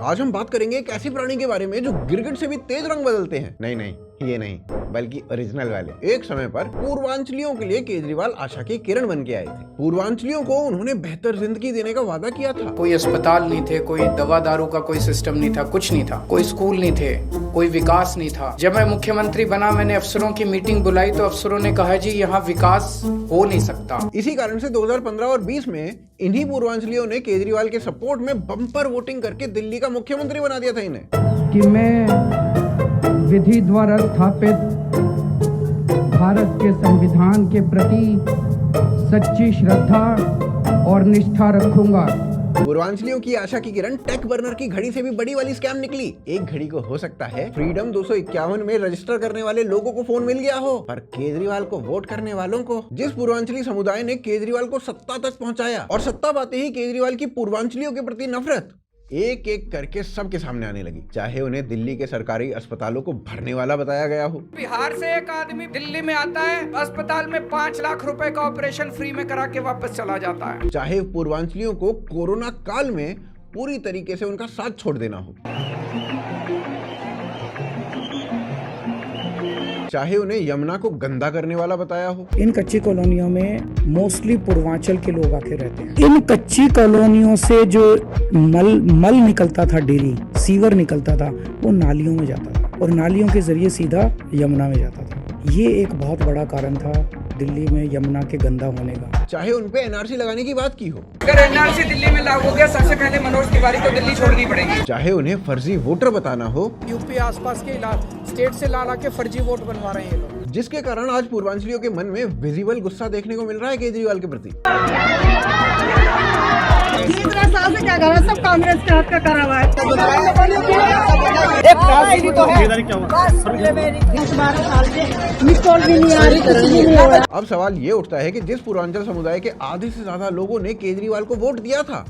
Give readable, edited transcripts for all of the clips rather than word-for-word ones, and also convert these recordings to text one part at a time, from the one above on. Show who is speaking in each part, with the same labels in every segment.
Speaker 1: आज हम बात करेंगे एक ऐसी प्राणी के बारे में जो गिरगिट से भी तेज रंग बदलते हैं। नहीं, ये नहीं, बल्कि ओरिजिनल वाले। एक समय पर पूर्वांचलियों के लिए केजरीवाल आशा की किरण बन के आए थे। पूर्वांचलियों को उन्होंने बेहतर जिंदगी देने का वादा किया था।
Speaker 2: कोई अस्पताल नहीं थे, कोई दवा दारू का कोई सिस्टम नहीं था, कुछ नहीं था, कोई स्कूल नहीं थे, कोई विकास नहीं था। जब मैं मुख्यमंत्री बना, मैंने अफसरों की मीटिंग बुलाई तो अफसरों ने कहा जी यहाँ विकास हो नहीं सकता।
Speaker 1: इसी कारण से 2015 और 20 में इन्हीं पूर्वांचलियों ने केजरीवाल के सपोर्ट में बम्पर वोटिंग करके दिल्ली का मुख्यमंत्री बना दिया था इन्हें।
Speaker 3: कि मैं विधि द्वारा स्थापित भारत के संविधान के प्रति सच्ची श्रद्धा और निष्ठा रखूंगा।
Speaker 1: पूर्वांचलियों की आशा की किरण टेक बर्नर की घड़ी से भी बड़ी वाली स्कैम निकली। एक घड़ी को हो सकता है फ्रीडम 251 में रजिस्टर करने वाले लोगों को फोन मिल गया हो, पर केजरीवाल को वोट करने वालों को, जिस पूर्वांचली समुदाय ने केजरीवाल को सत्ता तक पहुंचाया और सत्ता पाते ही केजरीवाल की पूर्वांचलियों के प्रति नफरत एक एक करके सबके सामने आने लगी। चाहे उन्हें दिल्ली के सरकारी अस्पतालों को भरने वाला बताया गया हो।
Speaker 2: बिहार से एक आदमी दिल्ली में आता है, अस्पताल में 5 लाख रुपए का ऑपरेशन फ्री में करा के वापस चला जाता है।
Speaker 1: चाहे पूर्वांचलियों को कोरोना काल में पूरी तरीके से उनका साथ छोड़ देना हो, चाहे उन्हें यमुना को गंदा करने वाला बताया हो।
Speaker 4: इन कच्ची कॉलोनियों में मोस्टली पूर्वांचल के लोग आके रहते हैं। इन कच्ची कॉलोनियों से जो मल निकलता था, डेली सीवर निकलता था, वो नालियों में जाता था और नालियों के जरिए सीधा यमुना में जाता था। ये एक बहुत बड़ा कारण था दिल्ली में यमुना के गंदा होने का।
Speaker 1: चाहे उन पे एनआरसी लगाने की बात की हो,
Speaker 2: अगर एनआरसी दिल्ली में लागू हो गया, सबसे पहले मनोज तिवारी को दिल्ली छोड़नी पड़ेगी।
Speaker 1: चाहे उन्हें फर्जी वोटर बताना हो,
Speaker 2: यूपी आसपास के स्टेट से ला के फर्जी वोट बनवा रहे हैं ये लोग,
Speaker 1: जिसके कारण आज पूर्वांचलियों के मन में विजिबल गुस्सा देखने को मिल रहा है केजरीवाल के प्रति।
Speaker 5: 3 साल से क्या कर रहा है, सब कांग्रेस के हाथ का करा हुआ है।
Speaker 4: एक राजनीति तो है।
Speaker 5: 12 साल से मिसकॉल भी नहीं आ रही, कुछ भी नहीं हो रहा।
Speaker 1: अब सवाल ये उठता है कि जिस पूर्वांचल समुदाय के आधे से ज्यादा लोगों ने केजरीवाल को वोट दिया था,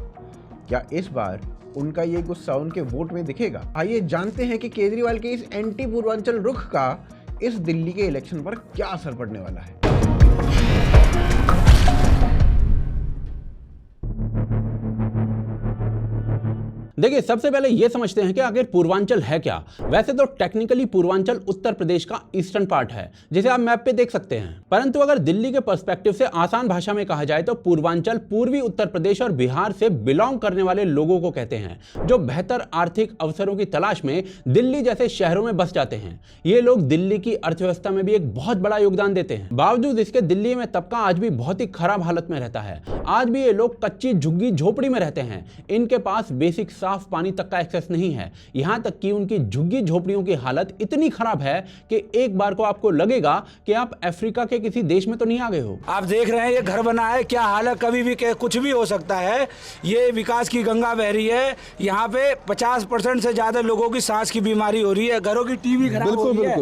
Speaker 1: क्या इस बार उनका ये गुस्सा उनके वोट में दिखेगा? आइए जानते हैं कि केजरीवाल के इस एंटी पूर्वांचल रुख का इस दिल्ली के इलेक्शन पर क्या असर पड़ने वाला है।
Speaker 6: देखिए, सबसे पहले ये समझते हैं कि आखिर पूर्वांचल है क्या। वैसे तो टेक्निकली पूर्वांचल उत्तर प्रदेश का ईस्टर्न पार्ट है, जिसे आप मैप पे देख सकते हैं, परंतु अगर दिल्ली के पर्सपेक्टिव से आसान भाषा में कहा जाए तो पूर्वांचल पूर्वी उत्तर प्रदेश और बिहार से बिलोंग करने वाले लोगों को कहते हैं, जो बेहतर आर्थिक अवसरों की तलाश में दिल्ली जैसे शहरों में बस जाते हैं। ये लोग दिल्ली की अर्थव्यवस्था में भी एक बहुत बड़ा योगदान देते हैं। बावजूद इसके दिल्ली में तबका आज भी बहुत ही खराब हालत में रहता है। आज भी ये लोग कच्ची झुग्गी झोपड़ी में रहते हैं। इनके पास बेसिक साफ पानी तक का एक्सेस नहीं है। यहां तक कि उनकी झुग्गी झोपड़ियों की हालत इतनी खराब है कि एक बार को आपको लगेगा कि आप अफ्रीका के किसी देश में तो नहीं आ गए हो।
Speaker 7: आप देख रहे हैं ये घर बना है, क्या हाल है, कभी भी कुछ भी हो सकता है। ये विकास की गंगा बह रही है। यहाँ पे 50% से ज्यादा लोगों की सांस की बीमारी हो रही है, घरों की टीवी खराब हो रही है,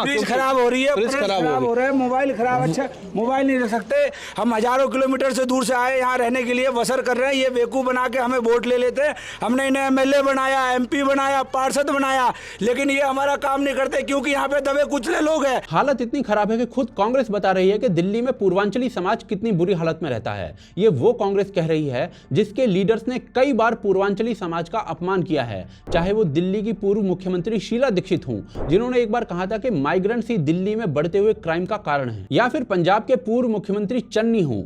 Speaker 7: फ्रिज खराब हो रही है, प्रेस खराब हो रहा है, मोबाइल खराब। अच्छा, मोबाइल नहीं रख सकते। हम हजारों किलोमीटर से दूर से आए यहाँ रहने के लिए, बसर कर रहे हैं। ये बेवकूफ बना के हमें वोट ले लेते हैं। हमने इन्हें एमएलए बनाया, एमपी बनाया, पार्षद बनाया, लेकिन ये हमारा काम नहीं करते क्योंकि यहाँ पे दबे कुचले लोग हैं।
Speaker 6: हालत इतनी खराब है कि खुद कांग्रेस बता रही है कि दिल्ली में पूर्वांचली समाज कितनी बुरी हालत में रहता है। ये वो कांग्रेस कह रही है जिसके लीडर्स ने कई बार पूर्वांचली समाज का अपमान किया है। चाहे वो दिल्ली की पूर्व मुख्यमंत्री शीला दीक्षित हूं, जिन्होंने एक बार कहा था कि माइग्रेंट्स ही दिल्ली में बढ़ते हुए क्राइम का कारण है, या फिर पंजाब के पूर्व मुख्यमंत्री चन्नी हूं।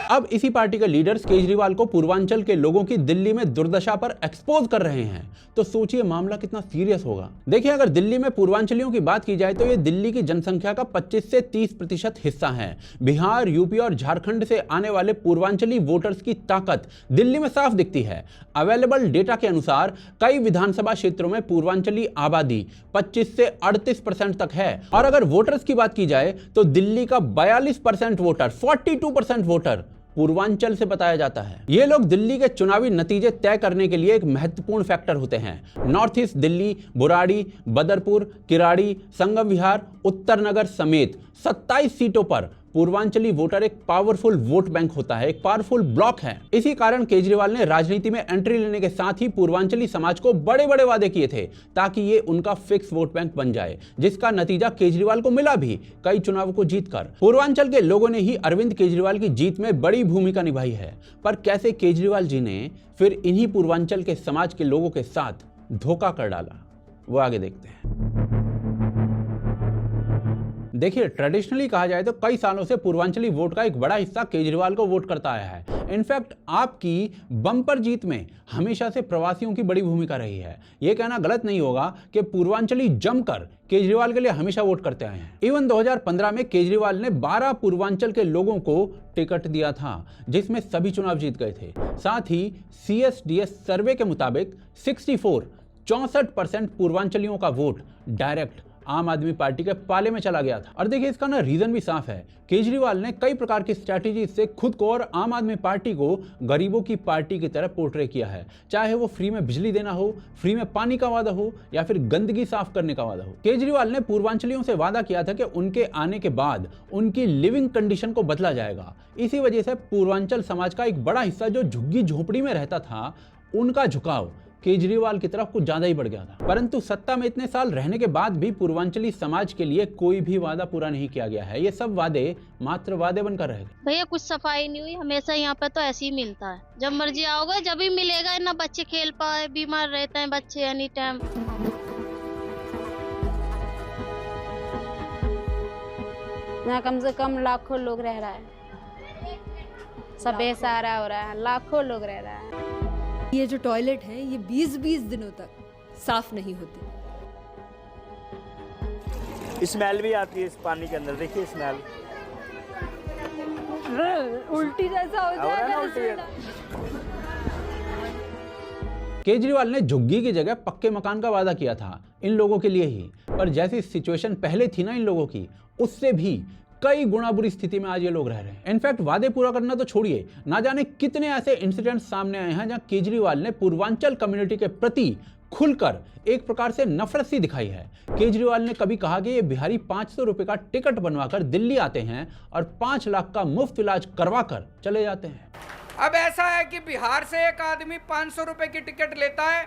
Speaker 6: अब इसी पार्टी के लीडर्स केजरीवाल को पूर्वांचल के लोगों की दिल्ली में दुर्दशा पर एक्सपोज कर रहे हैं, तो सोचिए मामला कितना सीरियस होगा। देखिए, अगर दिल्ली में पूर्वांचलियों की बात की जाए तो ये दिल्ली की जनसंख्या का 25 से 30% हिस्सा है। बिहार, यूपी और झारखंड से आने वाले पूर्वांचली वोटर्स की ताकत दिल्ली में साफ दिखती है। अवेलेबल डेटा के अनुसार कई विधानसभा क्षेत्रों में पूर्वांचली आबादी 25 से 38% तक है। और अगर वोटर्स की बात की जाए तो दिल्ली का 42% वोटर, 42% वोटर पूर्वांचल से बताया जाता है। ये लोग दिल्ली के चुनावी नतीजे तय करने के लिए एक महत्वपूर्ण फैक्टर होते हैं। नॉर्थ ईस्ट दिल्ली, बुराड़ी, बदरपुर, किराड़ी, संगम विहार, उत्तर नगर समेत 27 सीटों पर पूर्वांचली वोटर एक पावरफुल वोट बैंक होता है, एक पावरफुल ब्लॉक है। इसी कारण केजरीवाल ने राजनीति में एंट्री लेने के साथ ही पूर्वांचली समाज को बड़े बड़े वादे किए थे ताकि ये उनका फिक्स वोट बैंक बन जाए, जिसका नतीजा केजरीवाल को मिला भी कई चुनावों को जीतकर। पूर्वांचल के लोगों ने ही अरविंद केजरीवाल की जीत में बड़ी भूमिका निभाई है। पर कैसे केजरीवाल जी ने फिर इन्हीं पूर्वांचल के समाज के लोगों के साथ धोखा कर डाला, वो आगे देखते हैं। देखिए, ट्रेडिशनली कहा जाए तो कई सालों से पूर्वांचली वोट का एक बड़ा हिस्सा केजरीवाल को वोट करता आया है। इनफैक्ट आपकी बम्पर जीत में हमेशा से प्रवासियों की बड़ी भूमिका रही है। यह कहना गलत नहीं होगा कि पूर्वांचली जमकर केजरीवाल के लिए हमेशा वोट करते आए हैं। इवन 2015 में केजरीवाल ने 12 पूर्वांचल के लोगों को टिकट दिया था, जिसमें सभी चुनाव जीत गए थे। साथ ही CSDS सर्वे के मुताबिक 64% पूर्वांचलियों का वोट डायरेक्ट आम आदमी पार्टी के पाले में चला गया था। और देखिए, इसका ना रीजन भी साफ है। केजरीवाल ने कई प्रकार की स्ट्रैटेजी से खुद को और आम आदमी पार्टी को गरीबों की पार्टी की तरह पोर्ट्रे किया है, चाहे वो फ्री में बिजली देना हो, फ्री में पानी का वादा हो या फिर गंदगी साफ करने का वादा हो। केजरीवाल ने पूर्वांचलियों से वादा किया था कि उनके आने के बाद उनकी लिविंग कंडीशन को बदला जाएगा। इसी वजह से पूर्वांचल समाज का एक बड़ा हिस्सा जो झुग्गी झोपड़ी में रहता था, उनका झुकाव केजरीवाल की तरफ कुछ ज्यादा ही बढ़ गया था। परंतु सत्ता में इतने साल रहने के बाद भी पूर्वांचली समाज के लिए कोई भी वादा पूरा नहीं किया गया है। ये सब वादे मात्र वादे बनकर रह गए।
Speaker 8: भैया कुछ सफाई नहीं हुई, हमेशा यहाँ पे तो ऐसे ही मिलता है। जब मर्जी आओगे जब ही मिलेगा, ना बच्चे खेल पाए, बीमार रहते हैं बच्चे एनी टाइम।
Speaker 9: यहाँ कम से कम लाखों लोग रह रहा है, सब बेसहारा हो रहा है, लाखों लोग रह रहा है।
Speaker 10: ये जो टॉयलेट है ये 20-20 दिनों तक साफ नहीं होती।
Speaker 11: स्मेल भी आती है इस पानी के अंदर, देखिए स्मेल,
Speaker 10: उल्टी जैसा हो जाएगा।
Speaker 6: केजरीवाल ने झुग्गी की जगह पक्के मकान का वादा किया था इन लोगों के लिए ही, पर जैसी सिचुएशन पहले थी ना इन लोगों की, उससे भी कई गुना बुरी स्थिति में आज ये लोग रह रहे हैं। इनफैक्ट वादे पूरा करना तो छोड़िए, ना जाने कितने ऐसे इंसिडेंट्स सामने आए हैं जहां केजरीवाल ने पूर्वांचल कम्युनिटी के प्रति खुलकर एक प्रकार से नफरत सी दिखाई है। केजरीवाल ने कभी कहा कि ये बिहारी 500 रुपए का टिकट बनवाकर दिल्ली आते हैं और 5 लाख का मुफ्त इलाज करवा कर चले जाते हैं।
Speaker 2: अब ऐसा है कि बिहार से एक आदमी 500 रुपए की टिकट लेता है,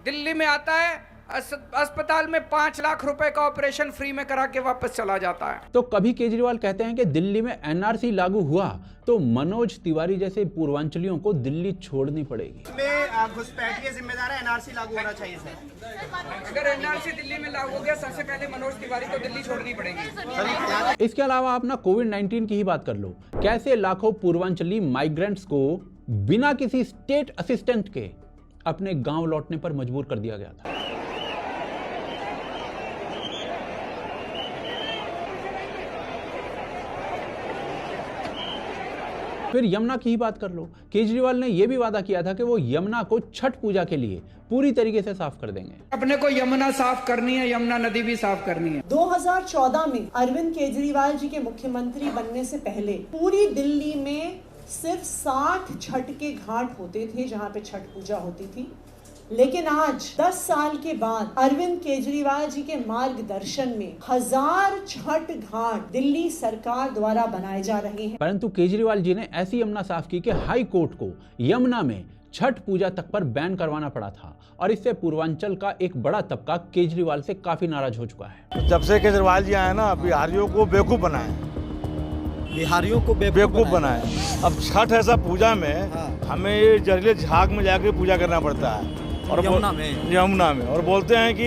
Speaker 2: दिल्ली में आता है, अस्पताल में 5 लाख रुपए का ऑपरेशन फ्री में करा के वापस चला जाता है।
Speaker 6: तो कभी केजरीवाल कहते हैं कि दिल्ली में NRC लागू हुआ तो मनोज तिवारी जैसे पूर्वांचलियों को दिल्ली छोड़नी पड़ेगी।
Speaker 11: इसमें घुसपैठिए जिम्मेदार है, NRC लागू होना चाहिए सर।
Speaker 2: अगर NRC दिल्ली में लागू हो गया, सबसे पहले मनोज तिवारी को दिल्ली छोड़नी पड़ेगी।
Speaker 6: इसके अलावा आप ना कोविड-19 की ही बात कर लो, कैसे लाखों पूर्वांचली माइग्रेंट्स को बिना किसी स्टेट असिस्टेंट के अपने गांव लौटने पर मजबूर कर दिया गया था। फिर यमुना की ही बात कर लो, केजरीवाल ने यह भी वादा किया था कि वो यमुना को छठ पूजा के लिए पूरी तरीके से साफ कर देंगे।
Speaker 2: अपने को यमुना साफ करनी है, यमुना नदी भी साफ करनी है।
Speaker 5: 2014 में अरविंद केजरीवाल जी के मुख्यमंत्री बनने से पहले पूरी दिल्ली में सिर्फ 60 छठ के घाट होते थे जहां पे छठ पूजा होती थी। लेकिन आज 10 साल के बाद अरविंद केजरीवाल जी के मार्गदर्शन में 1000 छठ घाट दिल्ली सरकार द्वारा बनाए जा रहे हैं।
Speaker 6: परंतु केजरीवाल जी ने ऐसी यमुना साफ की कि हाई कोर्ट को यमुना में छठ पूजा तक पर बैन करवाना पड़ा था और इससे पूर्वांचल का एक बड़ा तबका केजरीवाल से काफी नाराज हो चुका है।
Speaker 7: जब से केजरीवाल जी आए ना, बिहारियों को बेवकूफ बनाए,
Speaker 11: बिहारियों को बेवकूफ बनाए।
Speaker 7: अब छठ ऐसा पूजा में हमें जहरीले झाग में जाकर पूजा करना पड़ता है और यमुना में और बोलते हैं कि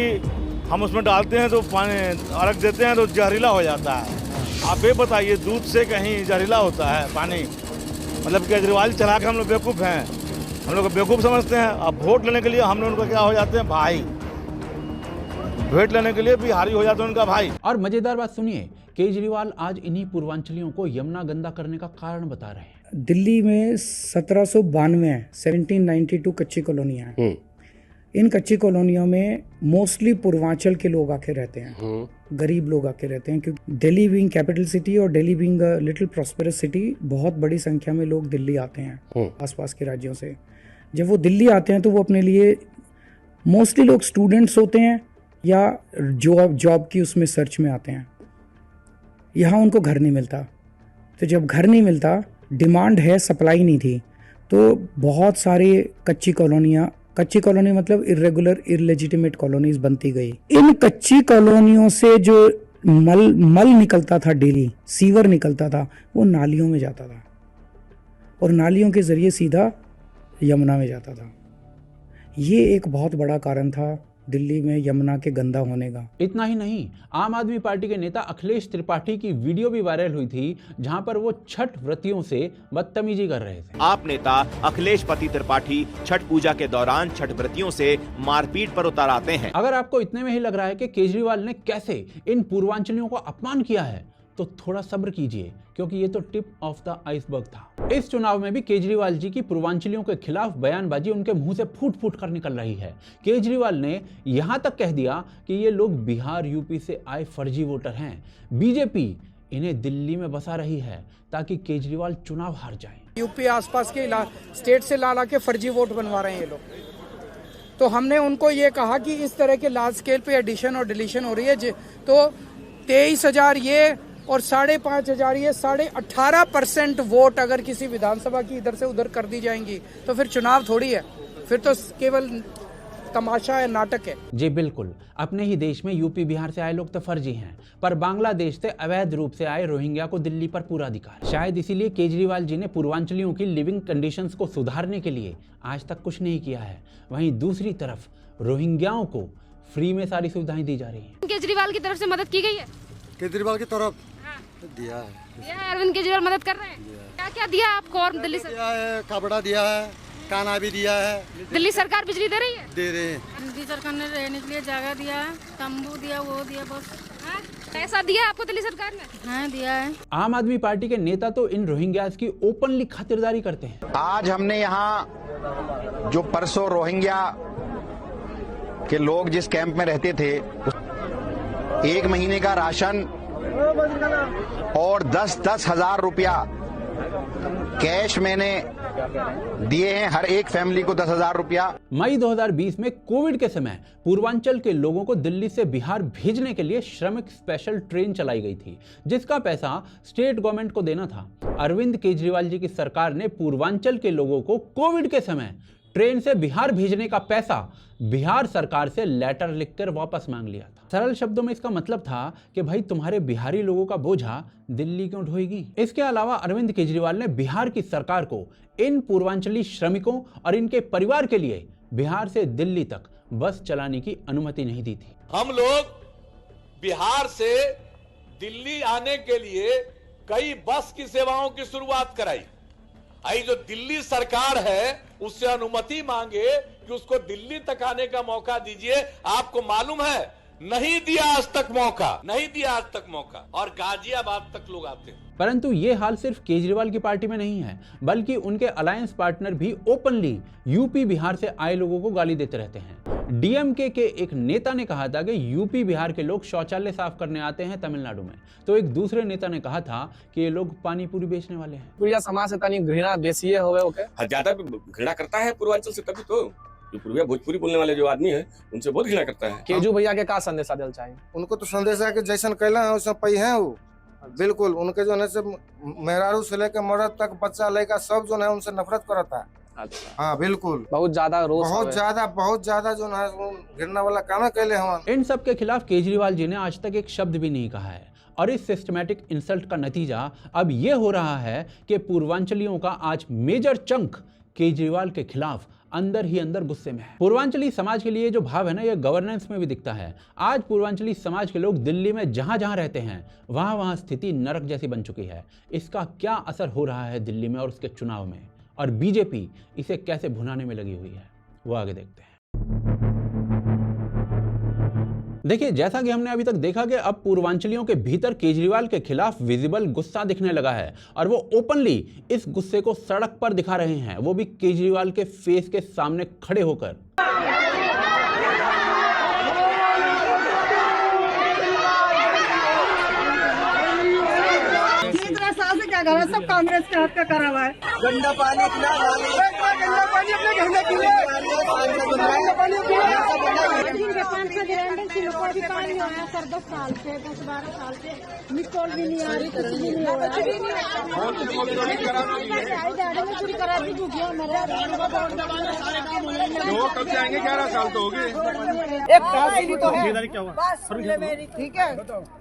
Speaker 7: हम उसमें डालते हैं तो पानी अर्घ देते हैं तो जहरीला हो जाता है। आप ये बताइए, दूध से कहीं जहरीला होता है पानी? मतलब केजरीवाल चला के हम लोग बेवकूफ़ हैं, हम लोग बेवकूफ़ समझते हैं। अब वोट लेने के लिए हम लोग उनका क्या हो जाते हैं भाई, वोट लेने के लिए बिहारी हो जाते हैं उनका भाई।
Speaker 6: और मजेदार बात सुनिए, केजरीवाल आज इन्हीं पूर्वांचलियों को यमुना गंदा करने का कारण बता रहे हैं।
Speaker 4: दिल्ली में 1792 1792 कच्ची कॉलोनियाँ हैं। इन कच्ची कॉलोनियों में मोस्टली पूर्वांचल के लोग आके रहते हैं, गरीब लोग आके रहते हैं, क्योंकि दिल्ली बीइंग कैपिटल सिटी और Delhi being a little prosperous city, बहुत बड़ी संख्या में लोग दिल्ली आते हैं आसपास के राज्यों से। जब वो दिल्ली आते हैं तो वो अपने लिए मोस्टली लोग स्टूडेंट्स होते हैं या जॉब की उसमें सर्च में आते हैं। यहाँ उनको घर नहीं मिलता, तो जब घर नहीं मिलता, डिमांड है, सप्लाई नहीं थी, तो बहुत सारे कच्ची कॉलोनी मतलब इर्रेगुलर इरलेजिटिमेट कॉलोनीज बनती गई। इन कच्ची कॉलोनियों से जो मल निकलता था, डेली सीवर निकलता था, वो नालियों में जाता था और नालियों के जरिए सीधा यमुना में जाता था। ये एक बहुत बड़ा कारण था दिल्ली में यमुना के गंदा होने का।
Speaker 6: इतना ही नहीं, आम आदमी पार्टी के नेता अखिलेश त्रिपाठी की वीडियो भी वायरल हुई थी, जहां पर वो छठ व्रतियों से बदतमीजी कर रहे थे।
Speaker 12: आप नेता अखिलेश पति त्रिपाठी छठ पूजा के दौरान छठ व्रतियों से मारपीट पर उतर आते हैं।
Speaker 6: अगर आपको इतने में ही लग रहा है कि केजरीवाल ने कैसे इन पूर्वांचलियों को अपमान किया है, तो थोड़ा सब्र कीजिए, क्योंकि ये तो टिप ऑफ द आइसबर्ग था। इस चुनाव में भी केजरीवाल जी की पूर्वांचलियों के खिलाफ बयानबाजी उनके मुंह से फूट फूट कर निकल रही है। केजरीवाल ने यहां तक कह दिया कि ये लोग बिहार यूपी से आए फर्जी वोटर हैं, बीजेपी इन्हें दिल्ली में बसा रही है ताकि केजरीवाल चुनाव हार जाए।
Speaker 2: यूपी आसपास के स्टेट से ला के फर्जी वोट बनवा रहे हैं ये लोग। तो हमने उनको ये कहा कि इस तरह के लार्ज स्केल पे एडिशन और डिलीशन हो रही है, तो 23,000 ये और 5,500 ये 18.5% वोट अगर किसी विधानसभा की इधर से उधर कर दी जाएंगी तो फिर चुनाव थोड़ी है, फिर तो केवल तमाशा है, नाटक है।
Speaker 6: जी बिल्कुल, अपने ही देश में यूपी बिहार से आए लोग तो फर्जी हैं, पर बांग्लादेश से अवैध रूप से आए रोहिंग्या को दिल्ली पर पूरा अधिकार। शायद इसीलिए केजरीवाल जी ने पूर्वांचलियों की लिविंग कंडीशंस को सुधारने के लिए आज तक कुछ नहीं किया है। वहीं दूसरी तरफ रोहिंग्याओं को फ्री में सारी सुविधाएं दी जा रही हैं।
Speaker 9: केजरीवाल की तरफ से मदद की गई है?
Speaker 13: केजरीवाल की तरफ
Speaker 9: दिया है। अरविंद केजरीवाल मदद कर रहे हैं। क्या क्या दिया आपको? और दिल्ली सरकार
Speaker 13: दिया है, कपड़ा दिया है, खाना भी दिया है।
Speaker 9: दिल्ली सरकार बिजली दे रही है?
Speaker 13: दे रहे हैं।
Speaker 9: दिल्ली सरकार ने रहने के लिए जगह दिया, तंबू दिया, वो दिया, बस पैसा दिया आपको दिल्ली सरकार ने? हाँ दिया है।
Speaker 6: आम आदमी पार्टी के नेता तो इन रोहिंग्यास की ओपनली खातिरदारी करते हैं।
Speaker 14: आज हमने यहाँ जो परसों रोहिंग्या के लोग जिस कैंप में रहते थे, 1 महीने का राशन और 10-10 हजार रुपया कैश मैंने दिए हैं, हर एक फैमिली को 10,000 रुपया।
Speaker 6: मई 2020 में कोविड के समय पूर्वांचल के लोगों को दिल्ली से बिहार भेजने के लिए श्रमिक स्पेशल ट्रेन चलाई गई थी, जिसका पैसा स्टेट गवर्नमेंट को देना था। अरविंद केजरीवाल जी की सरकार ने पूर्वांचल के लोगों को कोविड के समय ट्रेन से बिहार भेजने का पैसा बिहार सरकार से लेटर लिखकर वापस मांग लिया था। सरल शब्दों में इसका मतलब था कि भाई तुम्हारे बिहारी लोगों का बोझा दिल्ली क्यों ढोएगी। इसके अलावा अरविंद केजरीवाल ने बिहार की सरकार को इन पूर्वांचली श्रमिकों और इनके परिवार के लिए बिहार से दिल्ली तक बस चलाने की अनुमति नहीं दी थी।
Speaker 15: हम लोग बिहार से दिल्ली आने के लिए कई बस की सेवाओं की शुरुआत कराई। आई जो दिल्ली सरकार है उससे अनुमति मांगे कि उसको दिल्ली तक आने का मौका दीजिए। आपको मालूम है नहीं दिया आज तक मौका, नहीं दिया आज तक मौका, और गाजियाबाद तक लोग आते हैं।
Speaker 6: परंतु ये हाल सिर्फ केजरीवाल की पार्टी में नहीं है, बल्कि उनके अलायंस पार्टनर भी ओपनली यूपी बिहार से आए लोगों को गाली देते रहते हैं। डीएमके के एक नेता ने कहा था कि यूपी बिहार के लोग शौचालय साफ करने आते हैं तमिलनाडु में, तो एक दूसरे नेता ने कहा था कि ये लोग पानी पूरी बेचने वाले हैं।
Speaker 16: पूर्या समाज से तनी घृणा बेसी है होवे ओके,
Speaker 17: ज्यादा घृणा करता है पूर्वांचल से, तभी तो जो पूर्विया भोजपुरी बोलने वाले जो आदमी है उनसे बहुत घृणा करता है।
Speaker 16: केजू भैया के का संदेशा देना चाहिए?
Speaker 13: उनको तो संदेश है कि जैसन कैला है वैसा पई है वो। बिल्कुल उनके जो है से मेहरारू से लेकर मर्द तक, बच्चा लेकर सब जो है उनसे नफरत करता है।
Speaker 16: अच्छा।
Speaker 13: हाँ बिल्कुल,
Speaker 16: बहुत ज्यादा रोष,
Speaker 13: बहुत ज्यादा जो है घृणा वाला काम कैले हम।
Speaker 6: इन सब के खिलाफ केजरीवाल जी ने आज तक एक शब्द भी नहीं कहा है, और इस सिस्टमैटिक इंसल्ट का नतीजा अब ये हो रहा है कि पूर्वांचलियों का आज मेजर चंक केजरीवाल के खिलाफ अंदर ही अंदर गुस्से में है। पूर्वांचली समाज के लिए जो भाव है ना, ये गवर्नेंस में भी दिखता है। आज पूर्वांचली समाज के लोग दिल्ली में जहां जहां रहते हैं वहां स्थिति नरक जैसी बन चुकी है। इसका क्या असर हो रहा है दिल्ली में और उसके चुनाव में, और बीजेपी इसे कैसे भुनाने में लगी हुई है, वो आगे देखते हैं। देखिए, जैसा कि हमने अभी तक देखा कि अब पूर्वांचलियों के भीतर केजरीवाल के खिलाफ विजिबल गुस्सा दिखने लगा है, और वो ओपनली इस गुस्से को सड़क पर दिखा रहे हैं, वो भी केजरीवाल के फेस के सामने खड़े होकर।
Speaker 18: का घर है, सब कांग्रेस के हाथ का करा हुआ है।
Speaker 11: गंदा पानी
Speaker 18: गंदा पानी अपने घर में पीए।
Speaker 9: अभी पानी आया सर 10 साल से 10-12 साल से निकल भी नहीं आ रही, कुछ भी नहीं हो रहा। पूरी करा दी
Speaker 11: कब से आएंगे? 11 साल तो हो गए।
Speaker 18: एक तहसील तो है, बस सुन ले मेरी, ठीक है?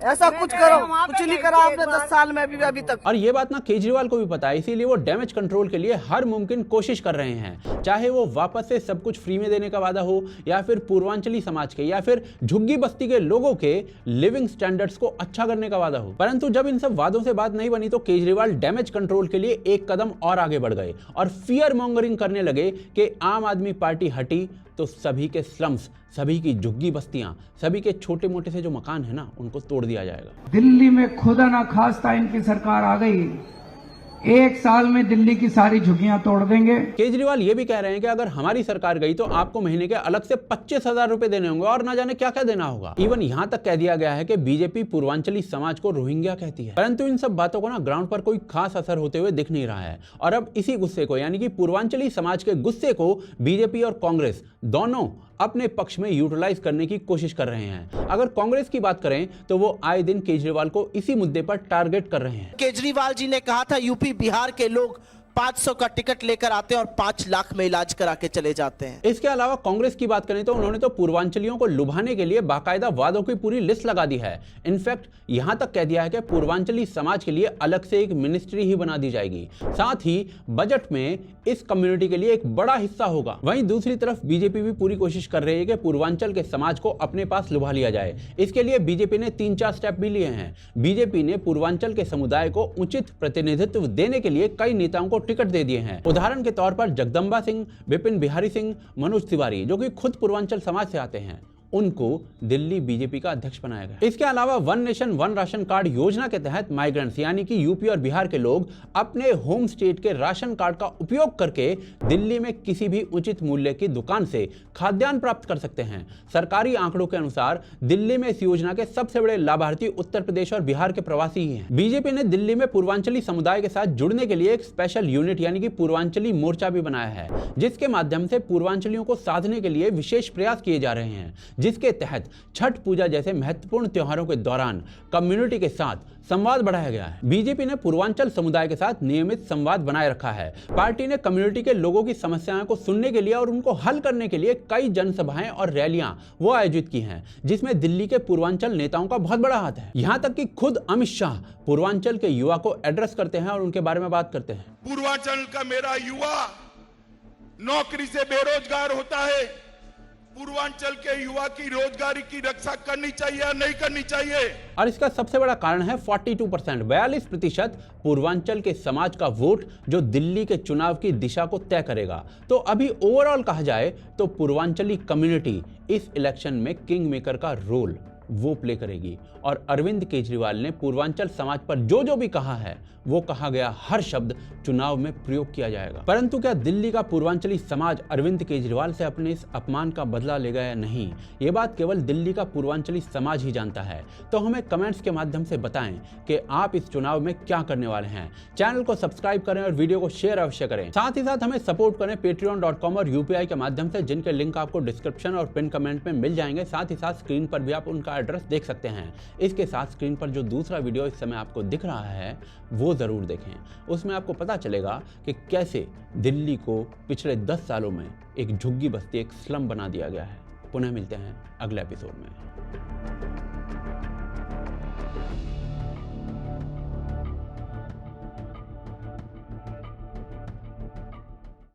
Speaker 18: ऐसा कुछ करो, कुछ नहीं करा आपने 10 साल में अभी तक।
Speaker 6: और ये बात ना केजरीवाल को भी पता है, इसीलिए वो डैमेज कंट्रोल के लिए हर मुमकिन कोशिश कर रहे हैं, चाहे वो वापस से सब कुछ फ्री में देने का वादा हो, या फिर पूर्वांचली समाज के या फिर झुग्गी बस्ती के लोगों के लिविंग स्टैंडर्ड्स को अच्छा करने का वादा हो। परंतु जब इन सब वादों से बात नहीं बनी तो केजरीवाल डैमेज कंट्रोल के लिए एक कदम और आगे बढ़ गए और फियर मॉन्गरिंग करने लगे कि आम आदमी पार्टी हटी तो सभी के स्लम्स, सभी की झुग्गी बस्तियां, सभी के छोटे मोटे से जो मकान है ना, उनको तोड़ दिया जाएगा।
Speaker 3: दिल्ली में खुदा ना खास्ता इनकी सरकार आ गई, 1 साल में दिल्ली की सारी झुग्गियां तोड़ देंगे।
Speaker 6: केजरीवाल ये भी कह रहे हैं कि अगर हमारी सरकार गई तो आपको महीने के अलग से 25,000 रुपए देने होंगे और ना जाने क्या क्या देना होगा। इवन यहां तक कह दिया गया है कि बीजेपी पूर्वांचली समाज को रोहिंग्या कहती है। परंतु इन सब बातों को ना ग्राउंड पर कोई खास असर होते हुए दिख नहीं रहा है और अब इसी गुस्से को, यानी कि पूर्वांचली समाज के गुस्से को बीजेपी और कांग्रेस दोनों अपने पक्ष में यूटिलाइज करने की कोशिश कर रहे हैं। अगर कांग्रेस की बात करें तो वो आए दिन केजरीवाल को इसी मुद्दे पर टारगेट कर रहे हैं।
Speaker 19: केजरीवाल जी ने कहा था यूपी बिहार के लोग 500 का टिकट लेकर आते हैं और 5 लाख में इलाज करा के चले जाते हैं।
Speaker 6: इसके अलावा कांग्रेस की बात करें तो उन्होंने तो पूर्वांचलियों को लुभाने के लिए बाकायदा वादों की पूरी लिस्ट लगा दी है। इनफैक्ट यहां तक कह दिया है कि पूर्वांचली समाज के लिए अलग से एक मिनिस्ट्री ही बना दी जाएगी, साथ ही बजट में इस कम्युनिटी के लिए एक बड़ा हिस्सा होगा। वहीं दूसरी तरफ बीजेपी भी पूरी कोशिश कर रही है कि पूर्वांचल के समाज को अपने पास लुभा लिया जाए। इसके लिए बीजेपी ने 3-4 स्टेप भी लिए हैं। बीजेपी ने पूर्वांचल के समुदाय को उचित प्रतिनिधित्व देने के लिए कई नेताओं को टिकट दे दिए हैं। उदाहरण के तौर पर जगदम्बा सिंह, विपिन बिहारी सिंह, मनोज तिवारी, जो कि खुद पूर्वांचल समाज से आते हैं, उनको दिल्ली बीजेपी का अध्यक्ष बनाया गया। इसके अलावा one nation one ration card योजना के तहत माइग्रेंट्स यानी कि यूपी और बिहार के लोग अपने होम स्टेट के राशन कार्ड का उपयोग करके दिल्ली में किसी भी उचित मूल्य की दुकान से खाद्यान्न प्राप्त कर सकते हैं। सरकारी आंकड़ों के अनुसार दिल्ली में इस योजना के सबसे बड़े लाभार्थी उत्तर प्रदेश और बिहार के प्रवासी ही हैं। बीजेपी ने दिल्ली में पूर्वांचली समुदाय के साथ जुड़ने के लिए एक स्पेशल यूनिट यानी कि पूर्वांचली मोर्चा भी बनाया है, जिसके माध्यम से पूर्वांचलियों को साधने के लिए विशेष प्रयास किए जा रहे हैं, जिसके तहत छठ पूजा जैसे महत्वपूर्ण त्योहारों के दौरान कम्युनिटी के साथ संवाद बढ़ाया गया है। बीजेपी ने पूर्वांचल समुदाय के साथ नियमित संवाद बनाए रखा है। पार्टी ने कम्युनिटी के लोगों की समस्याओं को सुनने के लिए और उनको हल करने के लिए कई जनसभाएं और रैलियां वो आयोजित की हैं, जिसमें दिल्ली के पूर्वांचल नेताओं का बहुत बड़ा हाथ है। यहां तक कि खुद अमित शाह पूर्वांचल के युवा को एड्रेस करते हैं और उनके बारे में बात करते हैं।
Speaker 20: पूर्वांचल का मेरा युवा नौकरी से बेरोजगार होता है, पूर्वांचल के युवा की रोजगारी की रक्षा करनी चाहिए या नहीं करनी चाहिए?
Speaker 6: और इसका सबसे बड़ा कारण है 42%, 42% पूर्वांचल के समाज का वोट जो दिल्ली के चुनाव की दिशा को तय करेगा। तो अभी ओवरऑल कहा जाए तो पूर्वांचली कम्युनिटी इस इलेक्शन में किंग मेकर का रोल वो प्ले करेगी और अरविंद केजरीवाल ने पूर्वांचल समाज पर जो जो भी कहा है वो कहा गया हर शब्द चुनाव में प्रयोग किया जाएगा। परंतु क्या दिल्ली का पूर्वांचली समाज अरविंद केजरीवाल से अपने इस अपमान का बदला लेगा या नहीं, ये बात केवल दिल्ली का पूर्वांचली समाज ही जानता है। तो हमें कमेंट्स के माध्यम से बताएं कि आप इस चुनाव में क्या करने वाले हैं। चैनल को सब्सक्राइब करें और वीडियो को शेयर अवश्य करें। साथ ही साथ हमें सपोर्ट करें patreon.com और UPI के माध्यम से, जिनके लिंक आपको डिस्क्रिप्शन और पिन कमेंट में मिल जाएंगे। साथ ही साथ स्क्रीन पर भी आप उनका एड्रेस देख सकते हैं। इसके साथ स्क्रीन पर जो दूसरा वीडियो इस समय आपको दिख रहा है वो जरूर देखें। उसमें आपको पता चलेगा कि कैसे दिल्ली को पिछले 10 सालों में एक झुग्गी बस्ती, एक स्लम बना दिया गया है। पुनः मिलते हैं अगले एपिसोड में।